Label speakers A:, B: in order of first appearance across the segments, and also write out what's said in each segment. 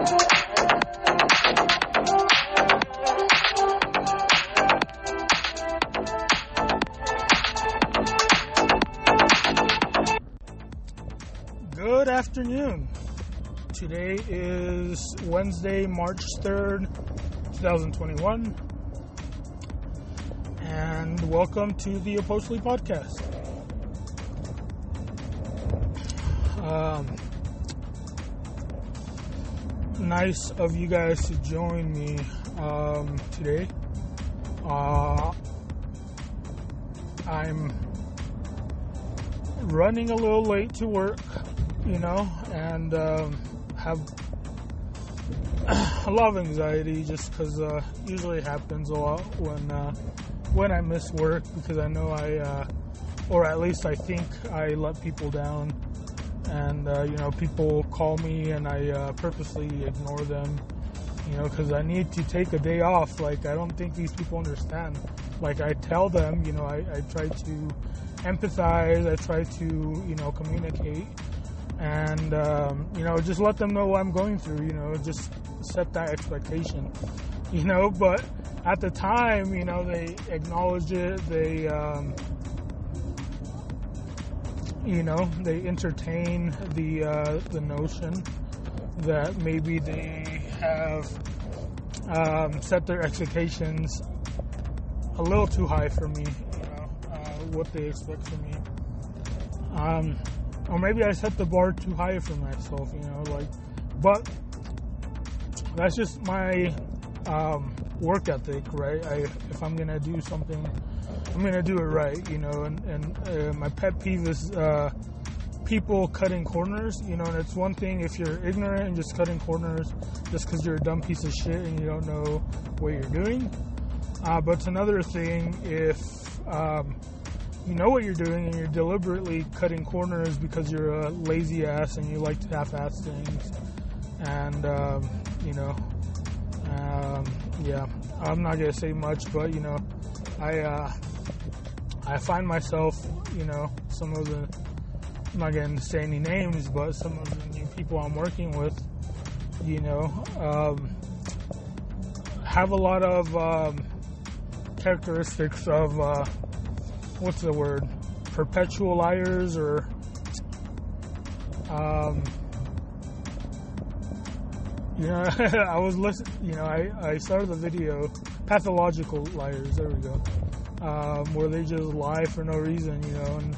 A: Good afternoon. Today is Wednesday, March 3rd, 2021, and welcome to the Opochtli Podcast. Nice of you guys to join me today. I'm running a little late to work, and have a lot of anxiety just because usually it happens a lot when I miss work, because I know or at least I think I let people down, and people call me and I purposely ignore them, because I need to take a day off. Like, I don't think these people understand. Like, I tell them, I try to empathize, I try to communicate, and just let them know what I'm going through, just set that expectation, but at the time, they acknowledge it, they they entertain the notion that maybe they have set their expectations a little too high for me, what they expect from me. Or maybe I set the bar too high for myself, but that's just my work ethic, right? If I'm going to do something, I'm going to do it right, and my pet peeve is people cutting corners, and it's one thing if you're ignorant and just cutting corners just because you're a dumb piece of shit and you don't know what you're doing. But it's another thing if you know what you're doing and you're deliberately cutting corners because you're a lazy ass and you like to half-ass things. And, I'm not going to say much, but, I find myself, some of the, I'm not going to say any names, but some of the new people I'm working with, have a lot of characteristics of, what's the word? Perpetual liars, or I was listening. I started the video, pathological liars. There we go. Where they just lie for no reason, and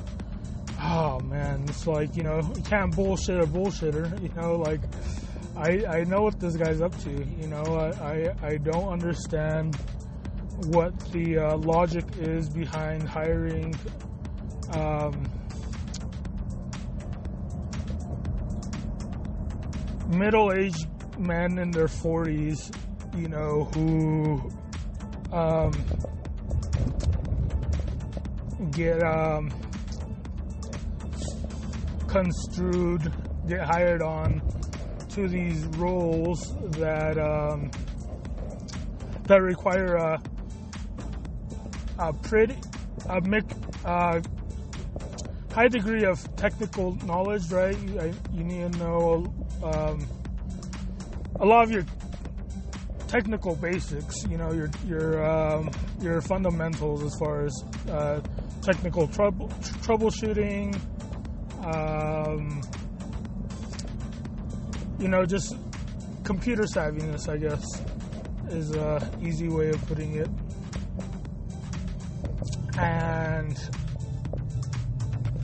A: oh man, it's like you can't bullshit a bullshitter. Like I know what this guy's up to. I don't understand what the logic is behind hiring middle-aged men in their 40s, who get construed, get hired on to these roles that require a high degree of technical knowledge, right? You need to know a lot of your technical basics, your fundamentals as far as technical troubleshooting, just computer savviness, I guess, is a easy way of putting it. And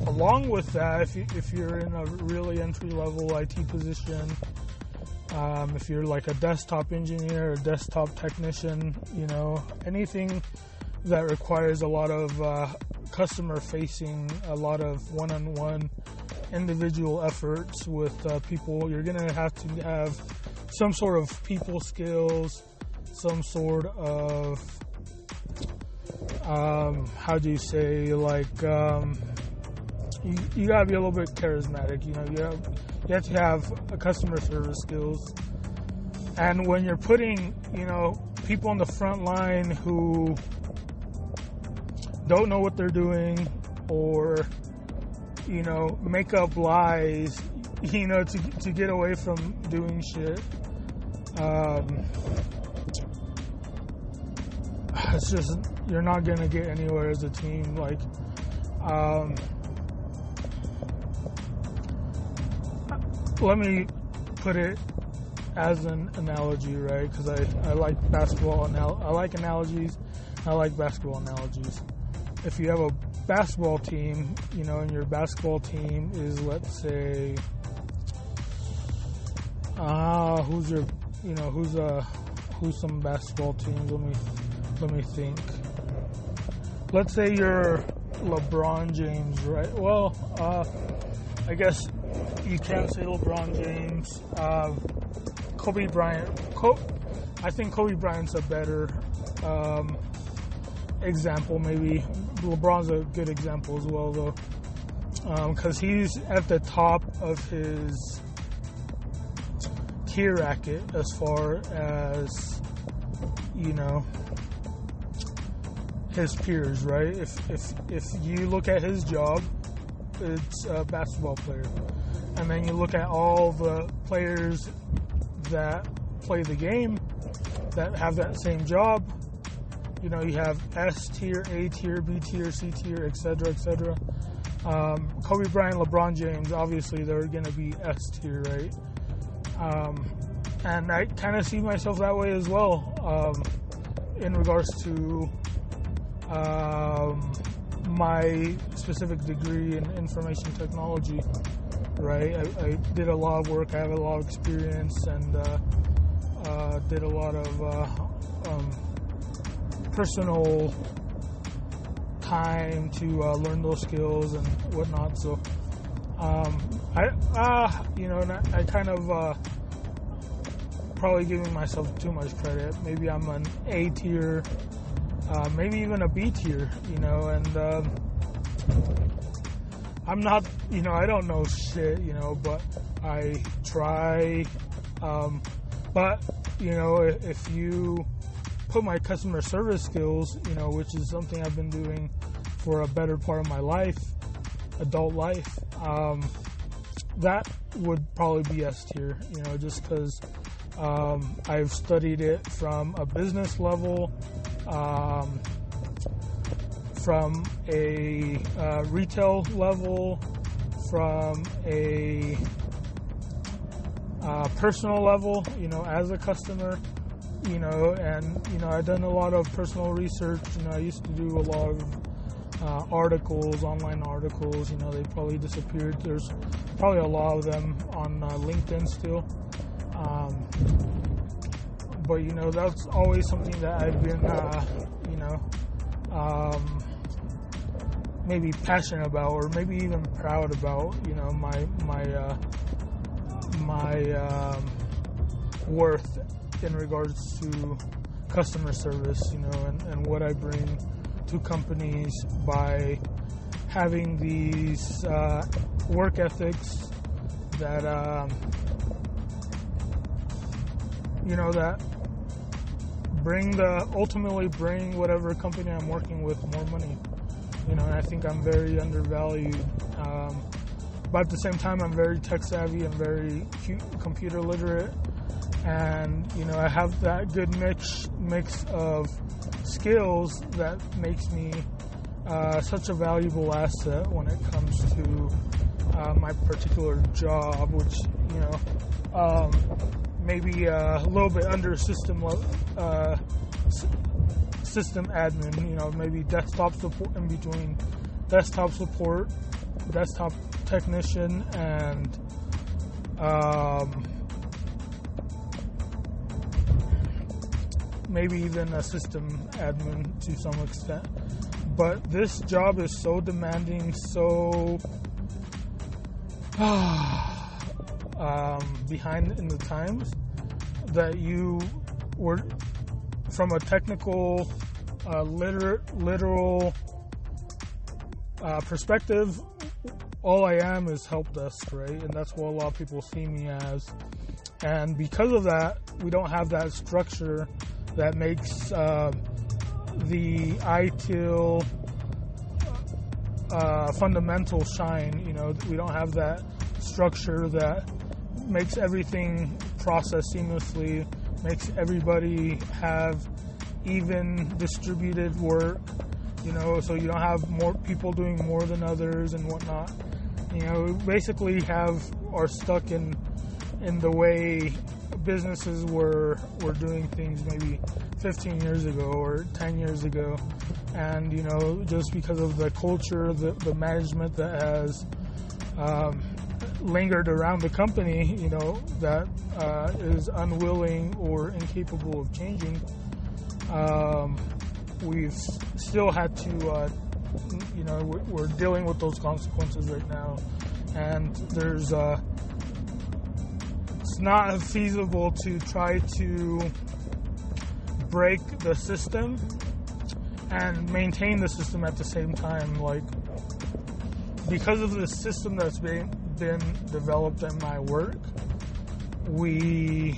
A: along with that, if you're in a really entry-level IT position, if you're like a desktop engineer, a desktop technician, anything that requires a lot of customer-facing, a lot of one-on-one individual efforts with people, you're going to have some sort of people skills, some sort of how do you say, like, you gotta be a little bit charismatic, you have to have a customer service skills. And when you're putting, people on the front line who don't know what they're doing, or, make up lies, to get away from doing shit, It's just, you're not going to get anywhere as a team. Like, let me put it as an analogy, right? Because I like basketball, I like analogies, I like basketball analogies. If you have a basketball team, and your basketball team is, let's say, who's some basketball teams? Let me think. Let's say you're LeBron James, right? Well, I guess you can't say LeBron James. Kobe Bryant. I think Kobe Bryant's a better example, maybe. LeBron's a good example as well, though, because he's at the top of his tier racket as far as, his peers, right? If you look at his job, it's a basketball player, and then you look at all the players that play the game that have that same job. You have S tier, A tier, B tier, C tier, etc., etc. Kobe Bryant, LeBron James, obviously they're going to be S tier, right? And I kind of see myself that way as well, in regards to my specific degree in information technology, right? I did a lot of work, I have a lot of experience, and did a lot of personal time to learn those skills and whatnot. So I kind of probably giving myself too much credit. Maybe I'm an A tier, maybe even a B tier, and I'm not, I don't know shit, but I try. But if you put my customer service skills, which is something I've been doing for a better part of my life, adult life, that would probably be S tier, just because I've studied it from a business level, from a retail level, from a personal level, as a customer, and I've done a lot of personal research. I used to do a lot of articles, online articles. They probably disappeared. There's probably a lot of them on LinkedIn still. But that's always something that I've been maybe passionate about, or maybe even proud about. My worth in regards to customer service, and what I bring to companies by having these work ethics that that ultimately bring whatever company I'm working with more money. And I think I'm very undervalued. But at the same time, I'm very tech savvy and very computer literate. And, I have that good mix of skills that makes me such a valuable asset when it comes to my particular job, which, maybe a little bit under system admin, maybe desktop support, in between desktop support, desktop technician, and maybe even a system admin to some extent. But this job is so demanding, so behind in the times, that you were, from a technical, literal perspective, all I am is help desk, right? And that's what a lot of people see me as. And because of that, we don't have that structure that makes the ITIL fundamental shine. We don't have that structure that makes everything process seamlessly makes everybody have even distributed work, so you don't have more people doing more than others and whatnot. We basically are stuck in the way businesses were doing things maybe 15 years ago or 10 years ago. And, just because of the culture, the management that has lingered around the company, that is unwilling or incapable of changing, we've still had to, we're dealing with those consequences right now. And it's not feasible to try to break the system and maintain the system at the same time. Like, because of the system that's been developed in my work, we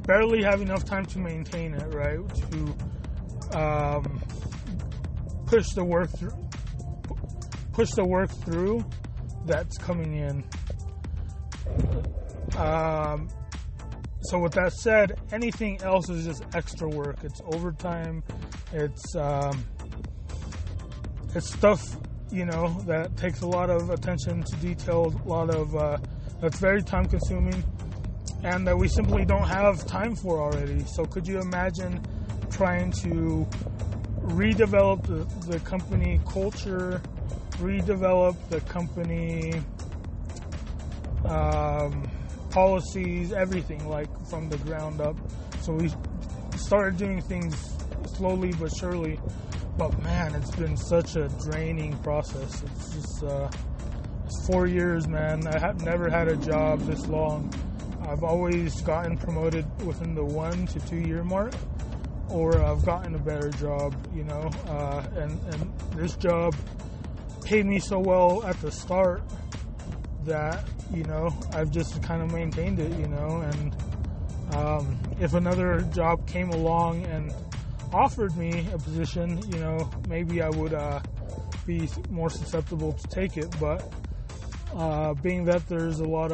A: barely have enough time to maintain it, right? To push the work through that's coming in. So with that said, anything else is just extra work. It's overtime. It's stuff, that takes a lot of attention to detail, a lot of that's very time consuming, and that we simply don't have time for already. So could you imagine trying to redevelop the company culture, redevelop the company policies, everything, like from the ground up. So we started doing things slowly but surely, but man, it's been such a draining process. It's just it's 4 years, man. I have never had a job this long. I've always gotten promoted within the 1 to 2 year mark, or I've gotten a better job, and this job paid me so well at the start that, I've just kind of maintained it, and if another job came along and offered me a position, maybe I would be more susceptible to take it, but being that there's a lot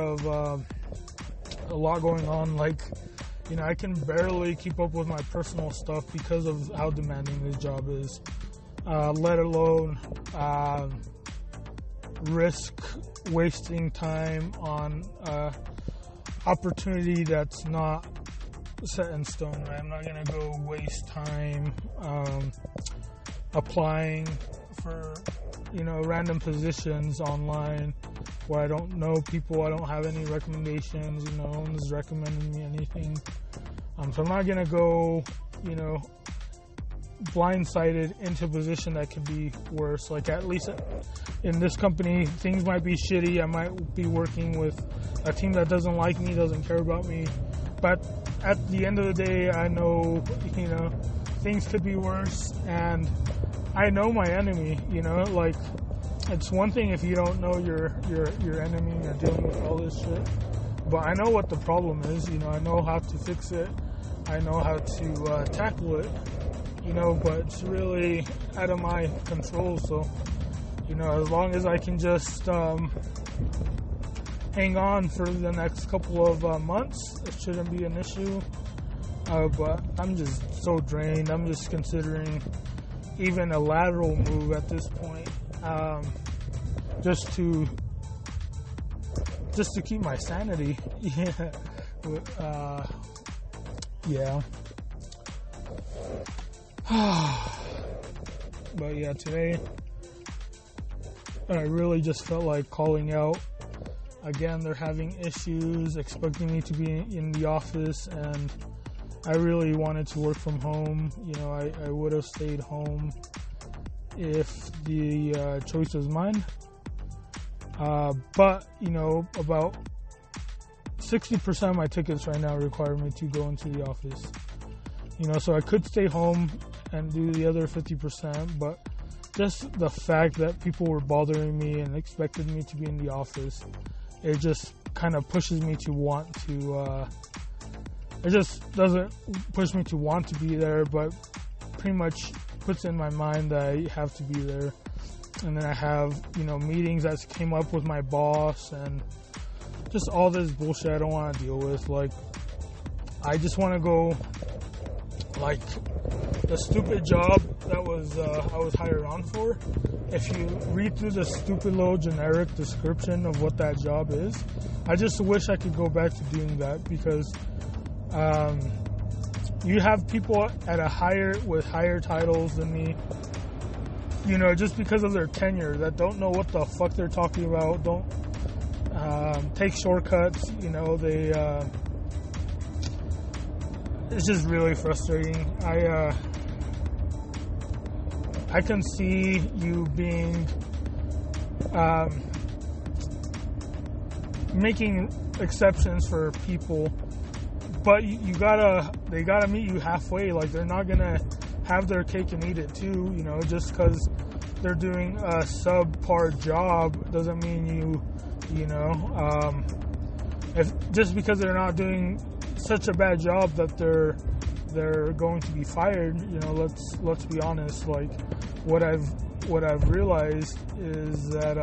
A: going on, like, I can barely keep up with my personal stuff because of how demanding this job is, let alone risk wasting time on opportunity that's not set in stone, right? I'm not going to go waste time applying for, random positions online where I don't know people, I don't have any recommendations, no one is recommending me anything. So I'm not going to go, blindsided into a position that could be worse. Like, at least in this company, things might be shitty. I might be working with a team that doesn't like me, doesn't care about me. But at the end of the day, I know, things could be worse, and I know my enemy, like, it's one thing if you don't know your enemy and you're dealing with all this shit, but I know what the problem is, I know how to fix it, I know how to tackle it, but it's really out of my control. So, as long as I can just hang on for the next couple of months, it shouldn't be an issue. But I'm just so drained. I'm just considering even a lateral move at this point, just to keep my sanity. Yeah. But yeah, today I really just felt like calling out. Again, they're having issues, expecting me to be in the office, and I really wanted to work from home. I would have stayed home if the choice was mine. But, about 60% of my tickets right now require me to go into the office. So I could stay home and do the other 50%, but just the fact that people were bothering me and expected me to be in the office, it just kind of pushes me to want to, it just doesn't push me to want to be there, but pretty much puts in my mind that I have to be there. And then I have, meetings that came up with my boss and just all this bullshit I don't want to deal with. Like, I just want to go, like, the stupid job that I was hired on for. If you read through the stupid little generic description of what that job is, I just wish I could go back to doing that, because you have people with higher titles than me, just because of their tenure, that don't know what the fuck they're talking about, don't take shortcuts, it's just really frustrating. I can see you being making exceptions for people, but they gotta meet you halfway. Like, they're not gonna have their cake and eat it too. Just because they're doing a subpar job doesn't mean just because they're not doing such a bad job that they're going to be fired. Let's be honest. Like, what I've realized is that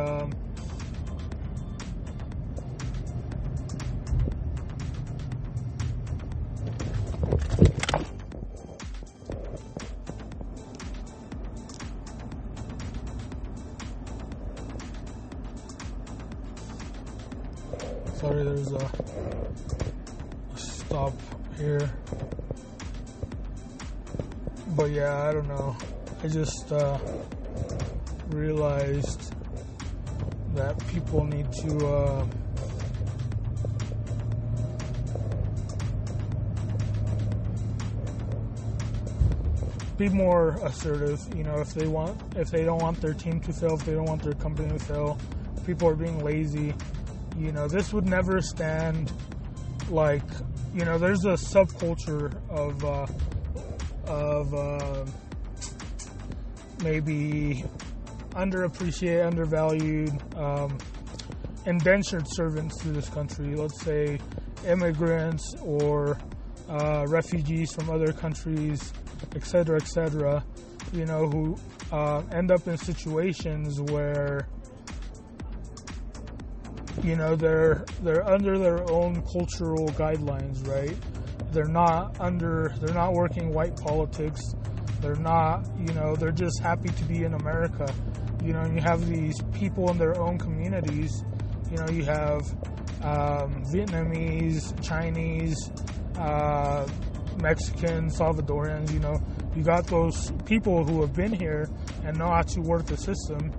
A: sorry, there's a stop here. But yeah, I don't know. I just realized that people need to be more assertive. If they don't want their team to fail, if they don't want their company to fail, people are being lazy. This would never stand. Like, there's a subculture of maybe underappreciated, undervalued, indentured servants to this country. Let's say immigrants or refugees from other countries, etc., who end up in situations where they're under their own cultural guidelines, right? They're not working white politics. They're not, they're just happy to be in America. You have these people in their own communities. You have Vietnamese, Chinese, Mexicans, Salvadorans. You got those people who have been here and know how to work the system,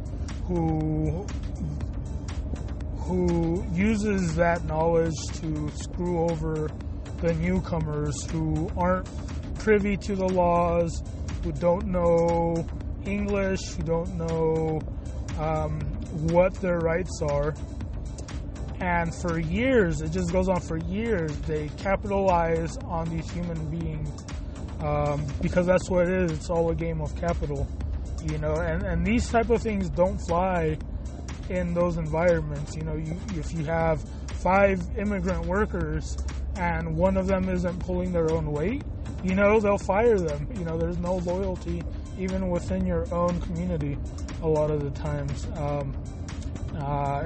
A: who uses that knowledge to screw over the newcomers who aren't privy to the laws, who don't know English, who don't know what their rights are. And for years, it just goes on for years, they capitalize on these human beings because that's what it is. It's all a game of capital, and these type of things don't fly in those environments. If you have 5 immigrant workers and one of them isn't pulling their own weight, they'll fire them. There's no loyalty even within your own community a lot of the times,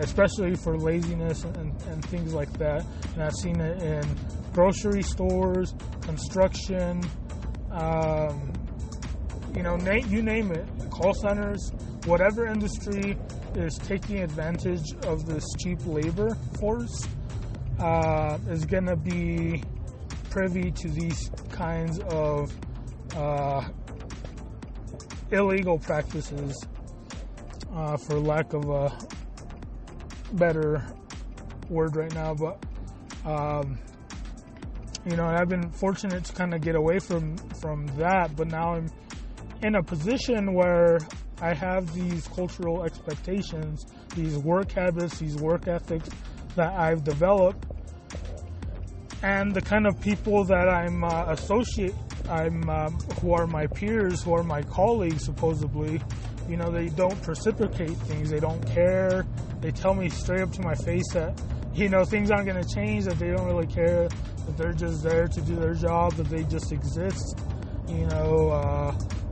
A: especially for laziness and things like that. And I've seen it in grocery stores, construction, you name it, call centers, whatever industry is taking advantage of this cheap labor force is going to be privy to these kinds of illegal practices, for lack of a better word right now. But I've been fortunate to kind of get away from that, but now I'm in a position where I have these cultural expectations, these work habits, these work ethics that I've developed, and the kind of people that I'm who are my peers, who are my colleagues, supposedly, they don't reciprocate things. They don't care. They tell me straight up to my face that, things aren't going to change, that they don't really care, that they're just there to do their job, that they just exist.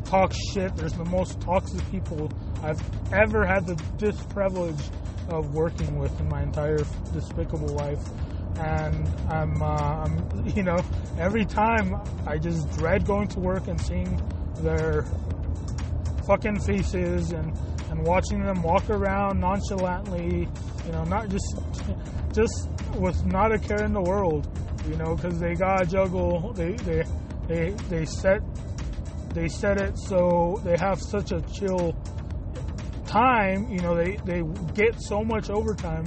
A: talk shit. There's the most toxic people I've ever had the disprivilege of working with in my entire despicable life. And I'm every time I just dread going to work and seeing their fucking faces and watching them walk around nonchalantly, not just with not a care in the world, because they gotta juggle. They set it so they have such a chill time. They get so much overtime.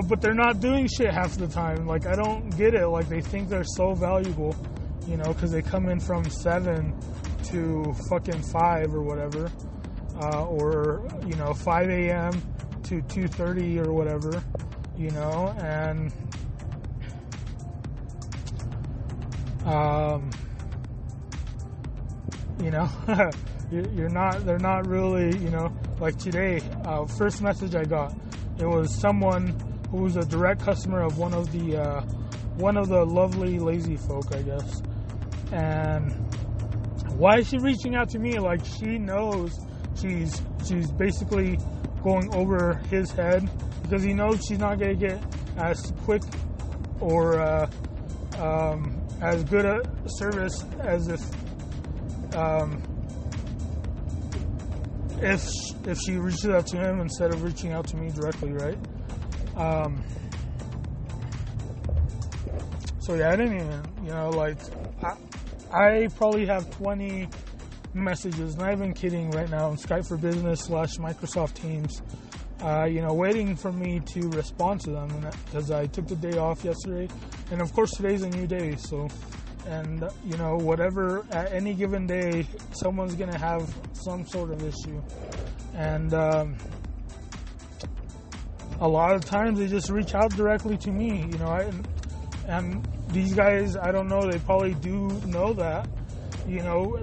A: But they're not doing shit half the time. Like, I don't get it. Like, they think they're so valuable, because they come in from 7 to fucking 5 or whatever, or 5 a.m. to 2:30 or whatever, and they're not really, like today, first message I got, it was someone who was a direct customer of one of the lovely lazy folk, I guess. And why is she reaching out to me? Like, she knows she's basically going over his head, because he knows she's not gonna get as quick or as good a service as if she reaches out to him instead of reaching out to me directly, right? So yeah, I didn't even, I probably have 20 messages, not even kidding, right now on Skype for Business / Microsoft Teams, waiting for me to respond to them, because I took the day off yesterday, and of course today's a new day, so, and whatever, at any given day, someone's gonna have some sort of issue, and a lot of times they just reach out directly to me, and these guys, I don't know, they probably do know that,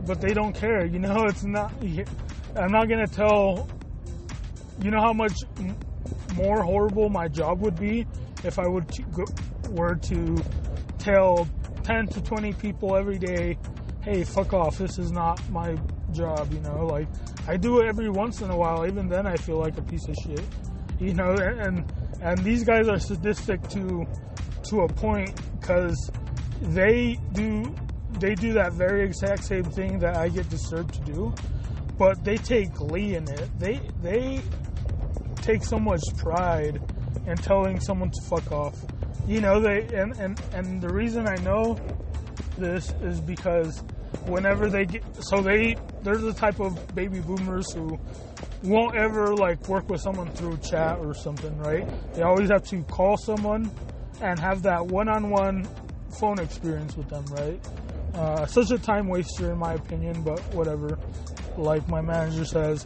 A: but they don't care, it's not, I'm not gonna tell, how much more horrible my job would be if I were to tell 10 to 20 people every day, hey, fuck off, this is not my job, like, I do it every once in a while, even then I feel like a piece of shit, and these guys are sadistic to a point, because they do that very exact same thing that I get disturbed to do, but they take glee in it. They take so much pride in telling someone to fuck off. And the reason I know this is because whenever they're the type of baby boomers who won't ever work with someone through chat or something, right? They always have to call someone and have that one-on-one phone experience with them, right? Such a time waster in my opinion, but whatever. Like my manager says,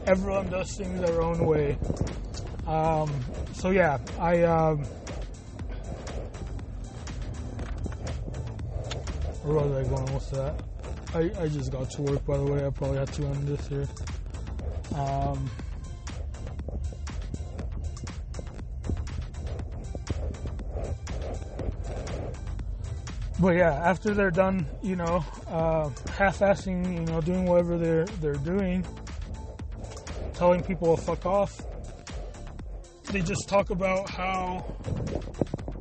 A: everyone does things their own way. So yeah, where was I going? What's that? I just got to work, by the way. I probably had to end this here. But yeah, after they're done, half-assing, doing whatever they're doing, telling people to fuck off, they just talk about how,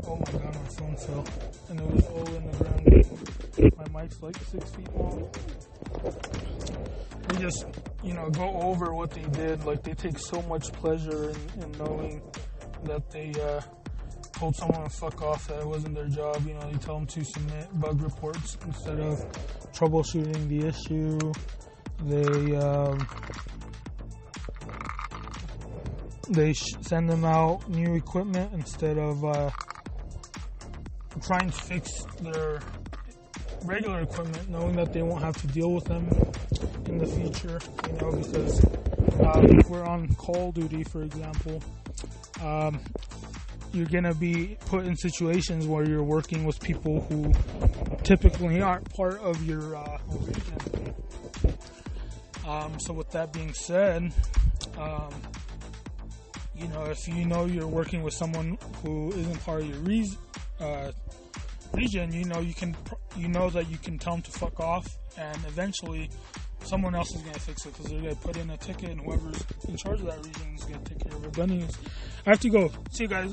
A: oh my god, my phone fell, and it was all in the ground. My mic's 6 feet long. They just, go over what they did. Like, they take so much pleasure in knowing that they told someone to fuck off, that it wasn't their job. They tell them to submit bug reports instead of troubleshooting the issue. They send them out new equipment instead of trying to fix their regular equipment, knowing that they won't have to deal with them in the future, because if we're on call duty, for example, you're going to be put in situations where you're working with people who typically aren't part of your region. So with that being said, if you're working with someone who isn't part of your region, that you can tell them to fuck off, and eventually someone else is going to fix it because they're going to put in a ticket, and whoever's in charge of that region is going to take care of it. But anyways, I have to go. See you guys.